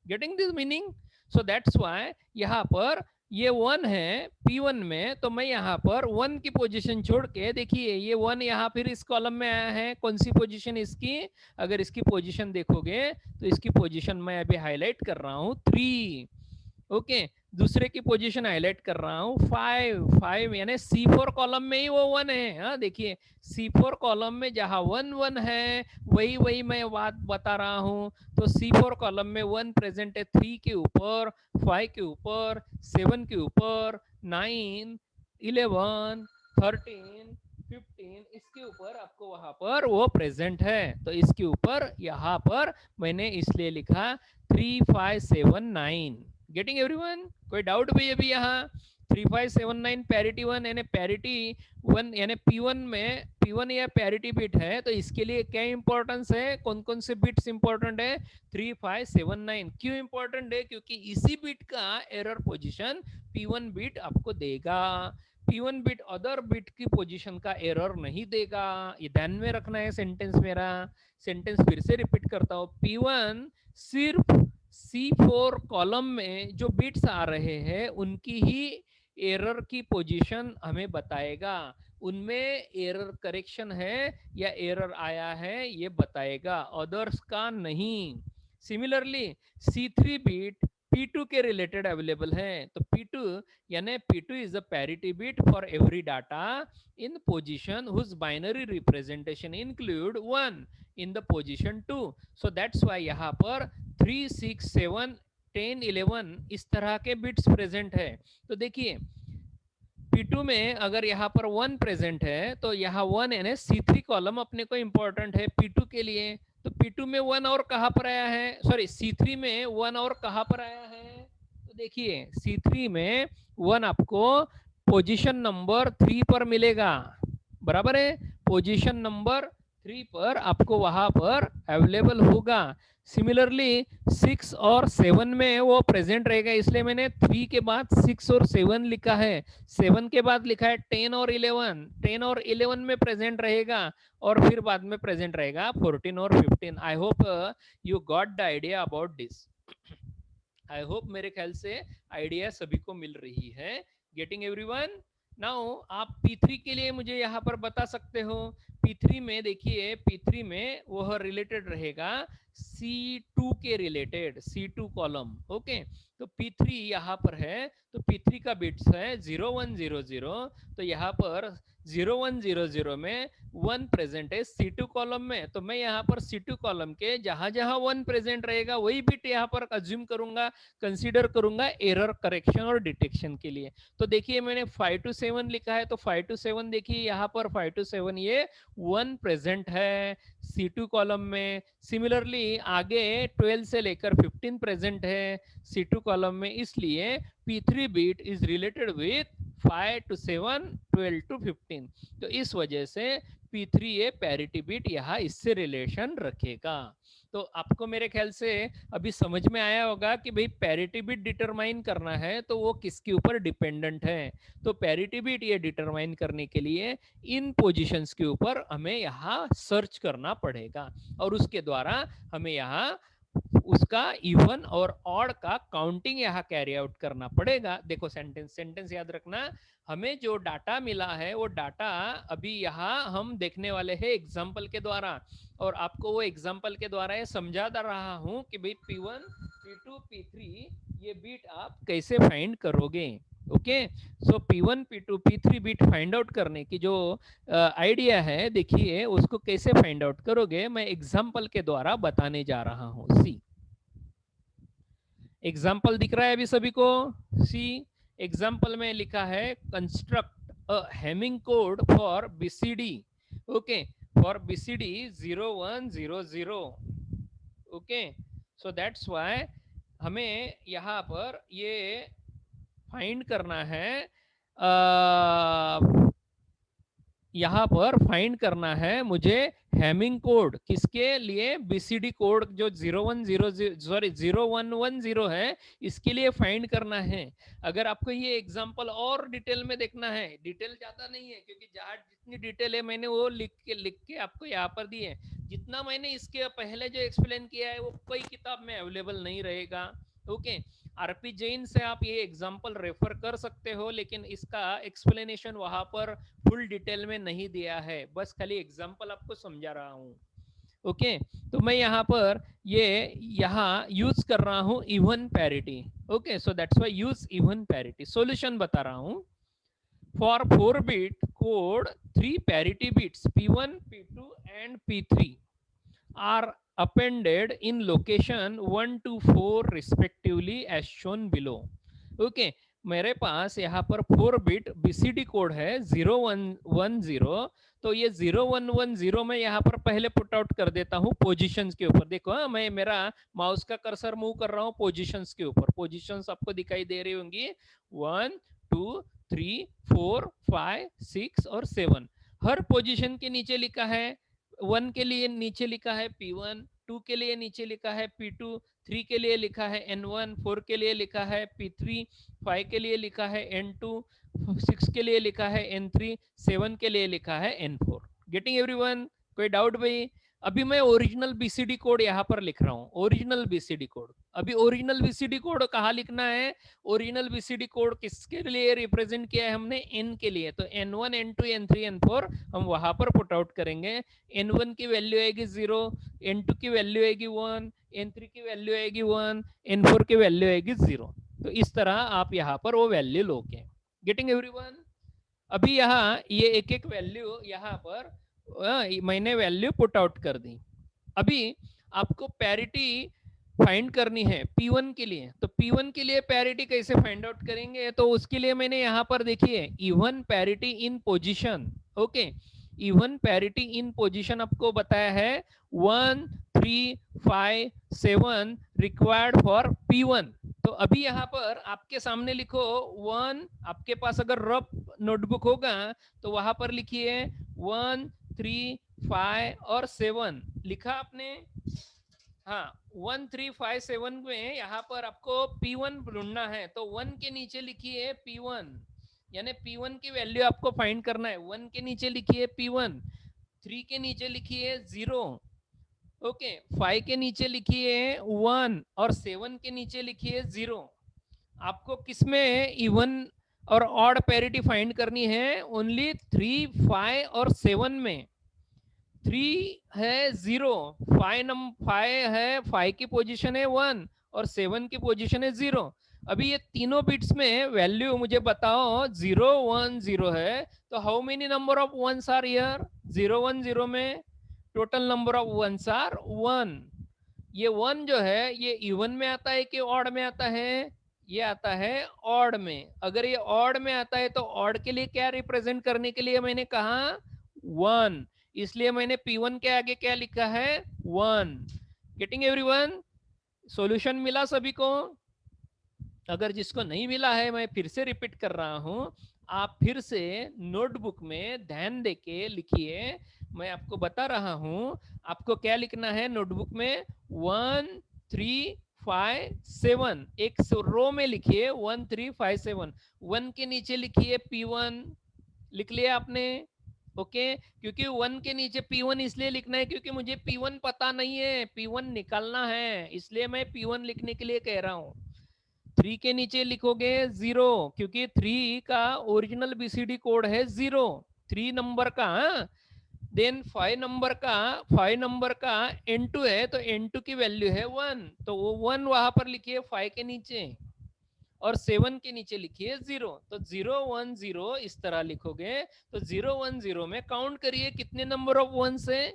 Getting this meaning? So that's why यहाँ पर ये 1 है P1 में, तो मैं यहाँ पर 1 की पोजीशन छोड़ के, देखिए ये 1 यहाँ फिर इस कॉलम में आया है। कौन सी पोजीशन इसकी? अगर इसकी पोजीशन देखोगे तो इसकी पोजीशन मैं अभी हाईलाइट कर रहा हूँ 3। ओके, दूसरे की पोजीशन हाईलाइट कर रहा हूँ 5 यानी C4 कॉलम में ही वो 1 है। हाँ, देखिए C4 कॉलम में जहां 1 1 है वही मैं बात बता रहा हूँ। तो C4 कॉलम में 1 प्रेजेंट है 3 के ऊपर, 5 के ऊपर, 7 के ऊपर, 9, 11, 13, 15 इसके ऊपर आपको वहां पर वो प्रेजेंट है। तो इसके ऊपर यहाँ पर मैंने इसलिए लिखा 3579। Getting everyone? कोई डाउट भाई अभी यहाँ? 3579 पैरिटी 1 यानी पैरिटी 1 यानी P1 में P1 या पैरिटी बिट है, तो इसके लिए क्या इंपॉर्टेंस है? कौन कौन से बिट्स इंपॉर्टेंट है? 3579। क्यों इंपॉर्टेंट है? क्योंकि इसी बिट का एरर पोजीशन P1 बिट आपको देगा। P1 बिट अदर बिट की पोजीशन का एरर नहीं देगा, ये ध्यान में रखना है। सेंटेंस मेरा सेंटेंस फिर से रिपीट करता हूँ। P1 सिर्फ C4 कॉलम में जो बिट्स आ रहे हैं उनकी ही एरर की पोजीशन हमें बताएगा। उनमें एरर करेक्शन है या एरर आया है ये बताएगा, अदर्स का नहीं। सिमिलरली C3 बिट P2 के रिलेटेड अवेलेबल है, तो P2 यानी P2 is a parity bit for every data in position whose binary representation include 1 in the position 2। So that's why यहाँ पर 3, 6, 7, 10, 11 इस तरह के बिट्स प्रेजेंट है। तो देखिए P2 में अगर यहाँ पर 1 प्रेजेंट है तो यहाँ 1 यानी C3 कॉलम अपने को इंपॉर्टेंट है P2 के लिए। तो P2 में 1 और कहाँ पर आया है, सॉरी C3 में 1 और कहाँ पर आया है, तो देखिए C3 में 1 आपको पोजीशन नंबर 3 पर मिलेगा, बराबर है, पोजीशन नंबर 3 पर आपको वहां पर अवेलेबल होगा। सिमिलरली 6 और 7 में वो प्रेजेंट रहेगा, इसलिए मैंने 3 के बाद 6 और 7 लिखा है। 7 के बाद लिखा है 10 और 11, 10 और 11 में प्रेजेंट रहेगा, और फिर बाद में प्रेजेंट रहेगा 14 और 15। आई hope you got the idea about this. I hope मेरे ख्याल से आइडिया सभी को मिल रही है। Getting everyone? नाउ आप P3 के लिए मुझे यहाँ पर बता सकते हो। P3 में देखिए, P3 में वह रिलेटेड रहेगा C2 के रिलेटेड, C2 कॉलम। ओके, तो P3 यहाँ पर है, तो P3 का बिट्स है 0100, तो यहाँ पर 0100 में 1 प्रेजेंट है C2 कॉलम में। तो मैं यहाँ पर C2 कॉलम के जहां जहां 1 प्रेजेंट रहेगा वही बिट यहाँ पर अज्यूम करूंगा, कंसीडर करूंगा एरर करेक्शन और डिटेक्शन के लिए। तो देखिए मैंने 5 to 7 लिखा है, तो 5 to 7 देखिए यहाँ पर 5 to 7 ये 1 प्रेजेंट है C2 कॉलम में। सिमिलरली आगे 12 से लेकर 15 प्रेजेंट है C2 कॉलम में, इसलिए P3 bit is related with 5 to 7, 12 to 15। तो इस वजह से P3 ये पैरिटी बिट यहाँ इससे रिलेशन रखेगा। तो आपको मेरे ख्याल से अभी समझ में आया होगा कि भाई पैरिटी बिट डिटरमाइन करना है तो वो किसके ऊपर डिपेंडेंट है। तो पैरिटी बिट ये डिटरमाइन करने के लिए इन पोजीशंस के ऊपर हमें यहाँ सर्च करना पड़ेगा, और उसके द्वारा हमें यहाँ उसका इवन और ऑड का काउंटिंग यहाँ कैरी आउट करना पड़ेगा। देखो सेंटेंस याद रखना, हमें जो डाटा मिला है वो डाटा अभी यहाँ हम देखने वाले हैं एग्जाम्पल के द्वारा, और आपको वो एग्जाम्पल के द्वारा ये समझा रहा हूँ कि भाई P1, P2, P3 ये बीट आप कैसे फाइंड करोगे। Okay, so P1, P2, P3 bit find out करने की जो आइडिया है, देखिए उसको कैसे फाइंड आउट करोगे मैं एग्जाम्पल के द्वारा बताने जा रहा हूँ। सी एग्जाम्पल दिख रहा है अभी सभी को? सी एग्जाम्पल में लिखा है construct a hamming code for BCD. Okay, for BCD 0100। Okay, so that's why हमें यहाँ पर ये फाइंड करना है, यहाँ पर फाइंड करना है मुझे हेमिंग कोड, किसके लिए? बीसीडी कोड जो 0110 है, इसके लिए फाइंड करना है। अगर आपको ये एग्जांपल और डिटेल में देखना है, डिटेल ज्यादा नहीं है क्योंकि जहाँ जितनी डिटेल है मैंने वो लिख के आपको यहाँ पर दी है। जितना मैंने इसके पहले जो एक्सप्लेन किया है वो कोई किताब में अवेलेबल नहीं रहेगा। ओके, आरपी जैन से आप ये एग्जांपल रेफर कर सकते हो, लेकिन इसका एक्सप्लेनेशन वहां पर फुल डिटेल में नहीं दिया है, बस खाली एग्जांपल आपको समझा रहा हूं। ओके, तो मैं यहाँ पर ये यहाँ यूज कर रहा हूं even parity. Okay, so that's why use even parity. Solution बता रहा हूं। For 4 bit code 3 parity bits P1, P2 and P3 are appended in location 1 to 4 respectively as shown below. Okay, मेरे पास यहाँ पर 4 बिट बीसीडी कोड है 0110, तो ये 0110 में यहाँ पर पहले पुट आउट कर देता हूँ पोजीशंस के ऊपर। देखो हाँ, मैं मेरा माउस का कर्सर मूव कर रहा हूँ पोजीशंस के ऊपर। पोजीशंस आपको दिखाई दे रही होंगी 1, 2, 3, 4, 5, 6 और 7। हर पोजीशन के नीचे लिखा है 1 के लिए नीचे लिखा है P1, 2 के लिए नीचे लिखा है P2, 3 के लिए लिखा है N1, 4 के लिए लिखा है P3, 5 के लिए लिखा है N2, 6 के लिए लिखा है N3, 7 के लिए लिखा है N4। Getting everyone? कोई डाउट भाई? अभी मैं ओरिजिनल बीसीडी कोड यहाँ पर लिख रहा हूँ, ओरिजिनल बीसीडी कोड। अभी ओरिजिनल बीसीडी कोड कहाँ लिखना है? ओरिजिनल बीसीडी कोड किसके लिए रिप्रेजेंट किया है हमने? एन के लिए। तो n1 n2 n3 n4 हम वहां पर पुट आउट करेंगे। n1 की वैल्यू आएगी 0, n2 की वैल्यू आएगी 1, n3 की वैल्यू आएगी 1, n4 की वैल्यू आएगी 0। तो इस तरह आप यहाँ पर वो वैल्यू लोगे। Getting everyone? अभी यहाँ ये एक एक वैल्यू यहाँ पर मैंने वैल्यू पुट आउट कर दी। अभी आपको पैरिटी फाइंड करनी है P1 के लिए। तो P1 के लिए पैरिटी कैसे फाइंड आउट करेंगे? तो उसके लिए मैंने यहाँ पर देखिए even parity in position. Okay, even parity in position आपको बताया है 1 3 5 7 रिक्वायर्ड फॉर P1। तो अभी यहाँ पर आपके सामने लिखो 1, आपके पास अगर रफ नोटबुक होगा तो वहां पर लिखिए 1 3 5 और 7 लिखा आपने? हाँ, 1 3 5 7 में यहाँ पर आपको P1 ढूंढना है। तो 1 के नीचे लिखिए P1, यानी P1 की वैल्यू आपको फाइंड करना है। 1 के नीचे लिखिए P1, 3 के नीचे लिखिए 0, ओके, 5 के नीचे लिखिए 1 और 7 के नीचे लिखिए 0। आपको किसमें इवन और ऑड पैरिटी फाइंड करनी है? ओनली 3 5 और 7 में। 3 है 0, 5 है, 5 की पोजीशन है 1 और 7 की पोजीशन है 0। अभी ये तीनों बिट्स में वैल्यू मुझे बताओ 0 1 0 है। तो how many number of ones are here? 0 1 0 में total number of ones are 1। ये 1 जो है ये इवन में आता है कि ऑड में आता है? ये आता है ऑड में। अगर ये ऑड में आता है तो ऑड के लिए क्या रिप्रेजेंट करने के लिए मैंने कहा 1, इसलिए मैंने P1 के आगे क्या लिखा है 1। Getting everyone? सॉल्यूशन मिला सभी को? अगर जिसको नहीं मिला है मैं फिर से रिपीट कर रहा हूं, आप फिर से नोटबुक में ध्यान देके लिखिए। मैं आपको बता रहा हूं आपको क्या लिखना है नोटबुक में। 1 3 5 7 एक रो में लिखिए 1 3 5 7। 1 के नीचे लिखिए P1, लिख लिया आपने? ओके, क्योंकि 1 के नीचे P1 इसलिए लिखना है क्योंकि मुझे P1 पता नहीं है, P1 निकालना है, इसलिए मैं P1 लिखने के लिए कह रहा हूं। 3 के नीचे लिखोगे 0 क्योंकि 3 का ओरिजिनल बीसीडी कोड है 0, 3 नंबर का। देन 5 नंबर का n2 है तो n2 की वैल्यू है 1, तो वो 1 वहां पर लिखिए 5 के नीचे और 7 के नीचे लिखिए 0। तो 0 1 0 इस तरह लिखोगे। तो 0 1 0 में काउंट करिए कितने नंबर ऑफ वंस है?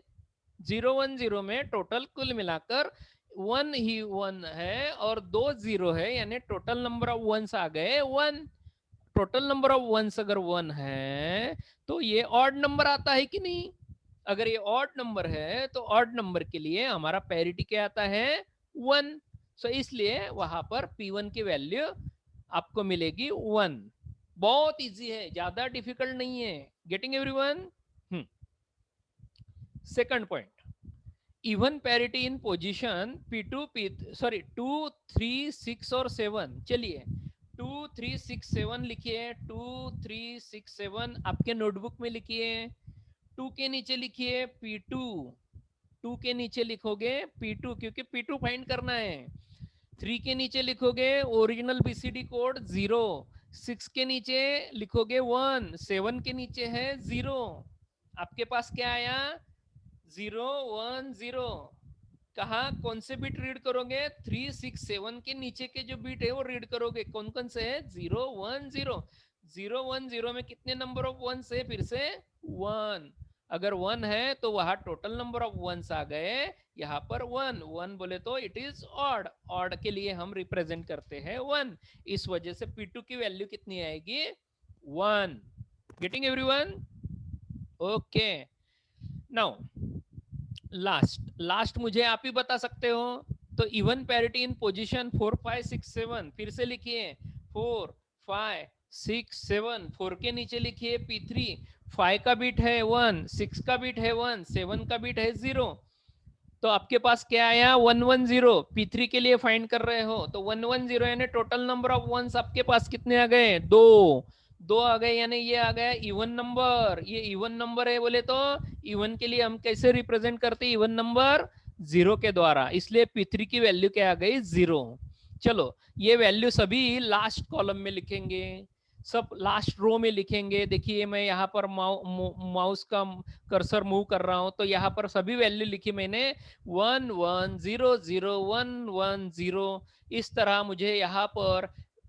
0 1 0 में टोटल कुल मिलाकर 1 ही 1 है और 2 0 है, यानी टोटल नंबर ऑफ वंस आ गए 1। टोटल नंबर ऑफ वंस अगर 1 है तो ये ऑड नंबर आता है कि नहीं? अगर ये ऑड नंबर है तो ऑड नंबर के लिए हमारा पैरिटी क्या आता है 1। सो इसलिए वहां पर P1 की वैल्यू आपको मिलेगी 1। बहुत इजी है, ज्यादा डिफिकल्ट नहीं है। Getting everyone? Second point, even parity in position P2 2 3 6 और 7। चलिए 2 3 6 7 लिखिए, 2 3 6 7 आपके नोटबुक में लिखिए। 2 के नीचे लिखिए P2, 2 के नीचे लिखोगे P2 क्योंकि P2 फाइंड करना है। 3 के नीचे लिखोगे ओरिजिनल बीसीडी कोड 0, 6 के नीचे लिखोगे 1, 7 के नीचे है 0। आपके पास क्या आया 0 1 0। कहा कौन से बीट रीड करोगे? 3 6 7 के नीचे के जो बीट है वो रीड करोगे। कौन कौन से है? 0 1 0। 0 1 0 में कितने नंबर ऑफ वंस है? फिर से 1। अगर 1 है तो वहां टोटल नंबर ऑफ वंस आ गए, यहाँ पर 1 1 बोले तो इट इज ऑड, ऑड के लिए हम रिप्रेजेंट करते हैं 1। इस वजह से P2 की वैल्यू कितनी आएगी 1। Getting everyone? Okay, now last मुझे आप ही बता सकते हो। तो इवन पैरिटी इन पोजीशन 4 5 6 7 फिर से लिखिए 4 5 6 7। 4 के नीचे लिखिए P3, 5 का बीट है 1, 6 का बीट है 1, 7 का बीट है 0। तो आपके पास क्या आया 1 1 0। P3 के लिए फाइंड कर रहे हो तो 1 1 0 यानी टोटल नंबर ऑफ वंस आपके पास कितने आ गए 2। दो आ गए, यानी ये आ गया इवन नंबर, ये इवन नंबर है बोले तो इवन के लिए हम कैसे रिप्रेजेंट करते हैं, इवन नंबर जीरो के द्वारा, इसलिए P3 की वैल्यू क्या आ गई, जीरो। चलो ये वैल्यू सभी लास्ट कॉलम में लिखेंगे, सब लास्ट रो में लिखेंगे। देखिए मैं यहाँ पर माउस का कर्सर मूव कर रहा हूं, तो यहाँ पर सभी वैल्यू लिखी मैंने, 11001110। इस तरह मुझे यहाँ पर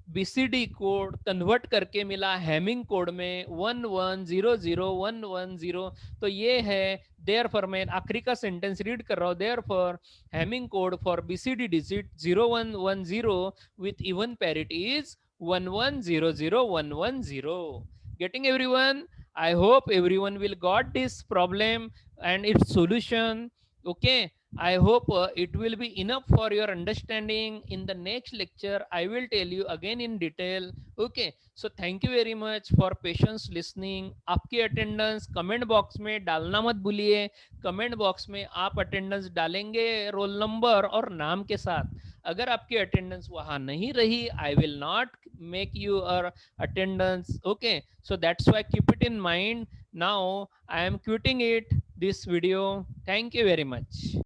बीसीडी कोड कन्वर्ट करके मिला हैमिंग कोड में 11001110। तो ये है, देयर फॉर, मैं आखिरी का सेंटेंस रीड कर रहा हूँ, therefore hamming code for BCD digit 0110 with even parity is 11001110. Getting everyone? I hope everyone will got this problem and its solution. Okay, I hope it will be enough for your understanding. In the next lecture I will tell you again in detail. Okay, so thank you very much for patience listening. आपकी attendance comment box में डालना मत भूलिए। Comment box में आप attendance डालेंगे roll number और नाम के साथ। अगर आपकी अटेंडेंस वहां नहीं रही, I will not make you attendance. Okay, so that's why keep it in mind. Now I am quitting it, this video. Thank you very much.